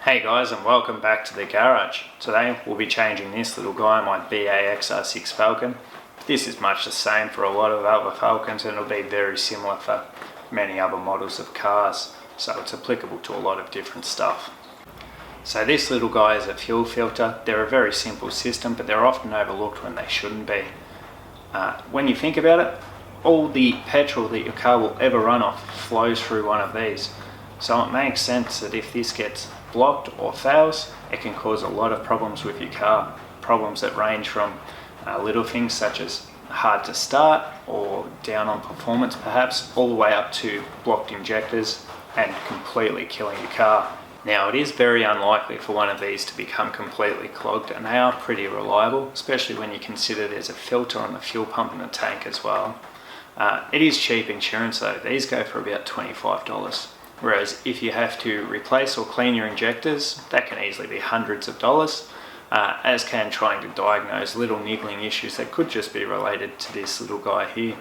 Hey guys, and welcome back to the garage. Today we'll be changing this little guy, my BA XR6 Falcon. This is much the same for a lot of other Falcons, and it'll be very similar for many other models of cars, so it's applicable to a lot of different stuff. So this little guy is a fuel filter. They're a very simple system, but they're often overlooked when they shouldn't be. When you think about it, all the petrol that your car will ever run off flows through one of these. So it makes sense that if this gets blocked or fails, it can cause a lot of problems with your car. Problems that range from little things such as hard to start or down on performance perhaps, all the way up to blocked injectors and completely killing your car. Now it is very unlikely for one of these to become completely clogged, and they are pretty reliable, especially when you consider there's a filter on the fuel pump in the tank as well. It is cheap insurance though. These go for about $25. Whereas if you have to replace or clean your injectors, that can easily be hundreds of dollars, as can trying to diagnose little niggling issues that could just be related to this little guy here.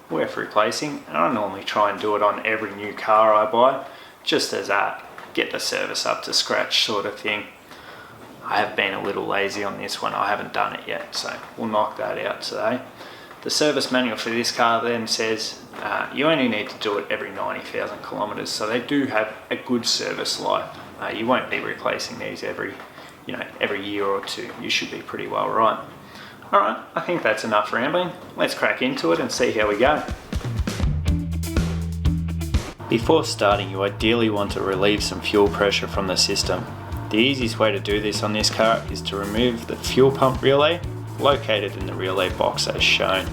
Worth replacing, and I normally try and do it on every new car I buy, just as a get the service up to scratch sort of thing. I have been a little lazy on this one, I haven't done it yet, so we'll knock that out today. The service manual for this car then says you only need to do it every 90,000 kilometers, so they do have a good service life. You won't be replacing these every year or two. You should be pretty well right. Alright, I think that's enough rambling. Let's crack into it and see how we go. Before starting, you ideally want to relieve some fuel pressure from the system. The easiest way to do this on this car is to remove the fuel pump relay, located in the relay box as shown.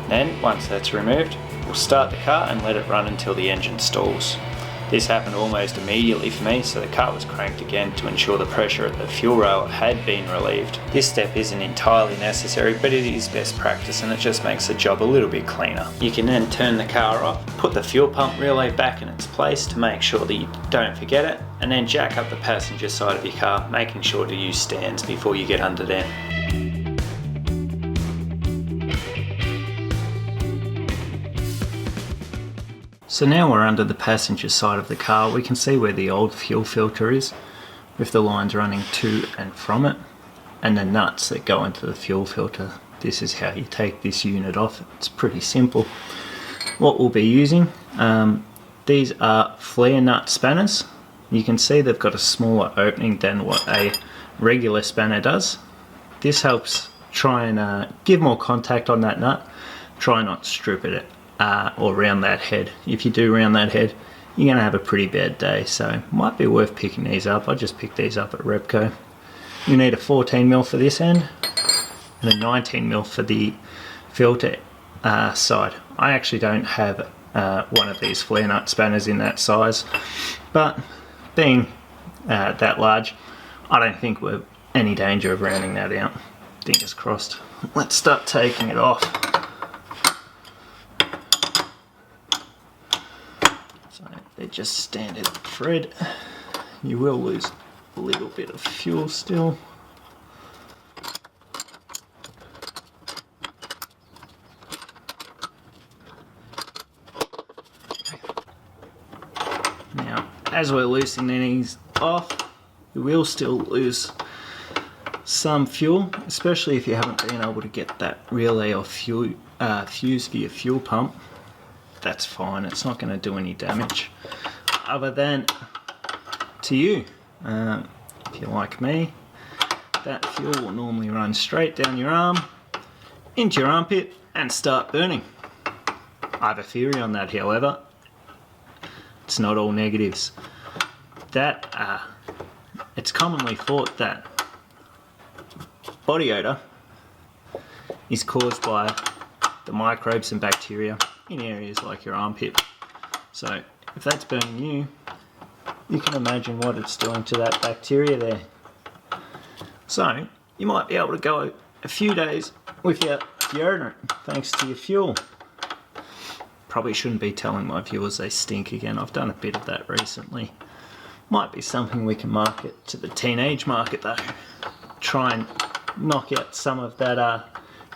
Then, once that's removed, we'll start the car and let it run until the engine stalls. This happened almost immediately for me, so the car was cranked again to ensure the pressure at the fuel rail had been relieved. This step isn't entirely necessary, but it is best practice and it just makes the job a little bit cleaner. You can then turn the car off, put the fuel pump relay back in its place to make sure that you don't forget it, and then jack up the passenger side of your car, making sure to use stands before you get under there. So now we're under the passenger side of the car. We can see where the old fuel filter is, with the lines running to and from it, and the nuts that go into the fuel filter. This is how you take this unit off. It's pretty simple. What we'll be using, these are flare nut spanners. You can see they've got a smaller opening than what a regular spanner does. This helps try and give more contact on that nut. Try not to strip it or round that head. If you do round that head, you're going to have a pretty bad day, so it might be worth picking these up. I just picked these up at Repco. You need a 14mm for this end and a 19mm for the filter side. I actually don't have one of these flare nut spanners in that size, but being that large, I don't think we're any danger of rounding that out. Fingers crossed. Let's start taking it off. So they're just standard thread. You will lose a little bit of fuel still. Now, as we're loosening these off, you will still lose some fuel, especially if you haven't been able to get that relay or fuel fuse for your fuel pump. That's fine, it's not going to do any damage other than to you. If you're like me, that fuel will normally run straight down your arm, into your armpit and start burning. I have a theory on that, however. It's not all negatives. It's commonly thought that body odor is caused by the microbes and bacteria in areas like your armpit. So if that's burning you, you can imagine what it's doing to that bacteria there. So you might be able to go a few days without deodorant thanks to your fuel. Probably shouldn't be telling my viewers they stink again. I've done a bit of that recently. Might be something we can market to the teenage market though. Try and knock out some of that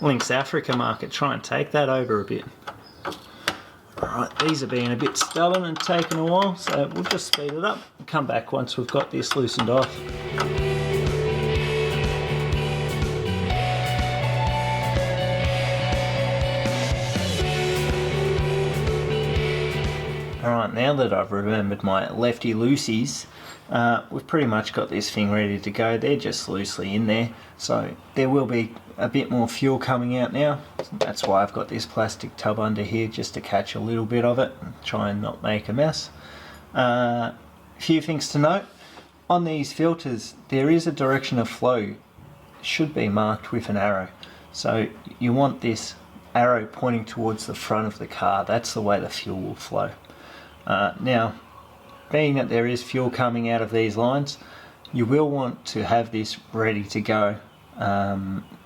Lynx Africa market. Try and take that over a bit. Alright, these are being a bit stubborn and taking a while, so we'll just speed it up and come back once we've got this loosened off. Alright, now that I've remembered my lefty loosies, we've pretty much got this thing ready to go. They're just loosely in there, so there will be a bit more fuel coming out now. That's why I've got this plastic tub under here, just to catch a little bit of it and try and not make a mess. A few things to note. On these filters, there is a direction of flow. It should be marked with an arrow. So you want this arrow pointing towards the front of the car. That's the way the fuel will flow. Now, being that there is fuel coming out of these lines, you will want to have this ready to go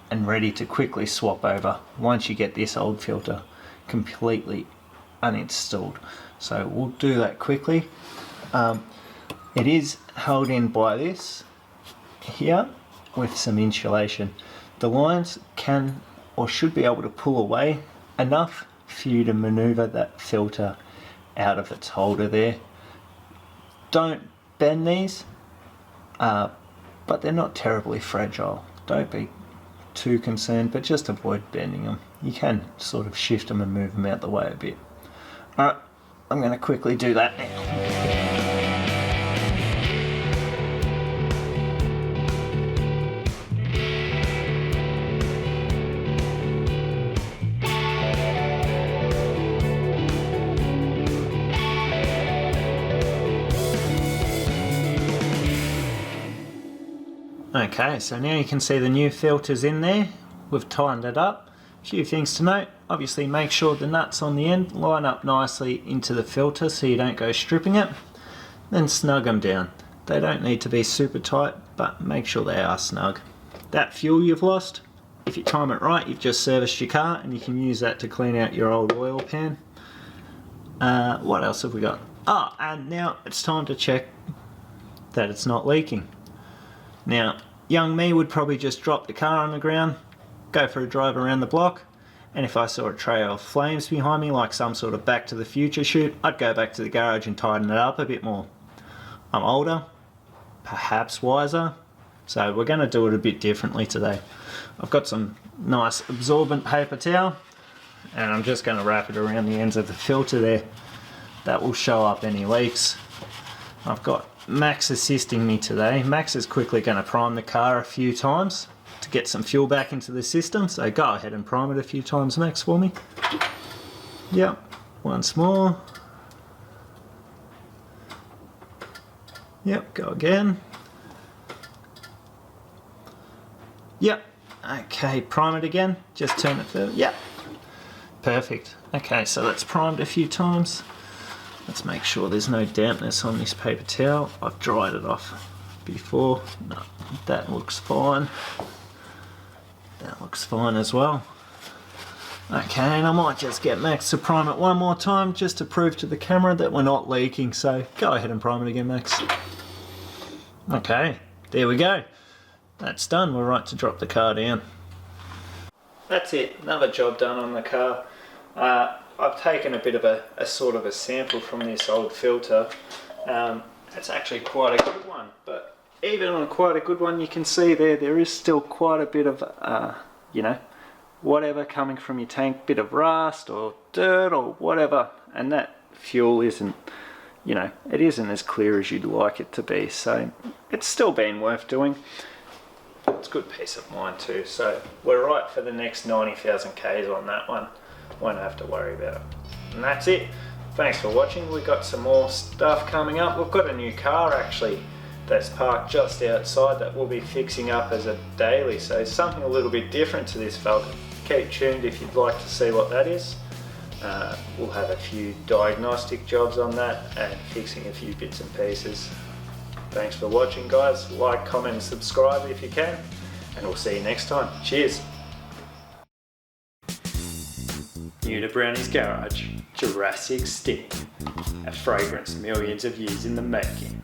and ready to quickly swap over once you get this old filter completely uninstalled. So we'll do that quickly. It is held in by this here with some insulation. The lines can or should be able to pull away enough for you to maneuver that filter out of its holder there. Don't bend these, but they're not terribly fragile. Don't be too concerned, but just avoid bending them. You can sort of shift them and move them out the way a bit. Alright, I'm going to quickly do that now. Okay, so now you can see the new filters in there. We've tightened it up. A few things to note. Obviously make sure the nuts on the end line up nicely into the filter so you don't go stripping it. Then snug them down. They don't need to be super tight, but make sure they are snug. That fuel you've lost, if you time it right, you've just serviced your car and you can use that to clean out your old oil pan. What else have we got? And now it's time to check that it's not leaking. Now, young me would probably just drop the car on the ground, go for a drive around the block, and if I saw a trail of flames behind me like some sort of Back to the Future shoot, I'd go back to the garage and tighten it up a bit more. I'm older, perhaps wiser, so we're going to do it a bit differently today. I've got some nice absorbent paper towel, and I'm just going to wrap it around the ends of the filter there. That will show up any leaks. I've got Max assisting me today. Max is quickly going to prime the car a few times to get some fuel back into the system, so go ahead and prime it a few times, Max, for me. Yep, once more. Yep, go again. Yep, okay, prime it again, just turn it further. Yep, perfect. Okay, so that's primed a few times. Let's make sure there's no dampness on this paper towel. I've dried it off before. No, that looks fine. That looks fine as well. Okay, and I might just get Max to prime it one more time just to prove to the camera that we're not leaking. So go ahead and prime it again, Max. Okay, there we go. That's done. We're right to drop the car down. That's it. Another job done on the car. I've taken a bit of a sort of a sample from this old filter. It's actually quite a good one, but even on quite a good one, you can see there is still quite a bit of, you know, whatever coming from your tank, bit of rust or dirt or whatever, and that fuel isn't, you know, it isn't as clear as you'd like it to be, so it's still been worth doing. It's a good peace of mind too, so we're right for the next 90,000 Ks on that one. Won't have to worry about it. And that's it. Thanks for watching. We've got some more stuff coming up. We've got a new car actually that's parked just outside that we'll be fixing up as a daily, so something a little bit different to this Falcon. Keep tuned if you'd like to see what that is. We'll have a few diagnostic jobs on that and fixing a few bits and pieces. Thanks for watching, guys. Like, comment and subscribe if you can, and we'll see you next time. Cheers. New to Browney's Garage, Jurassic Sting, a fragrance millions of years in the making.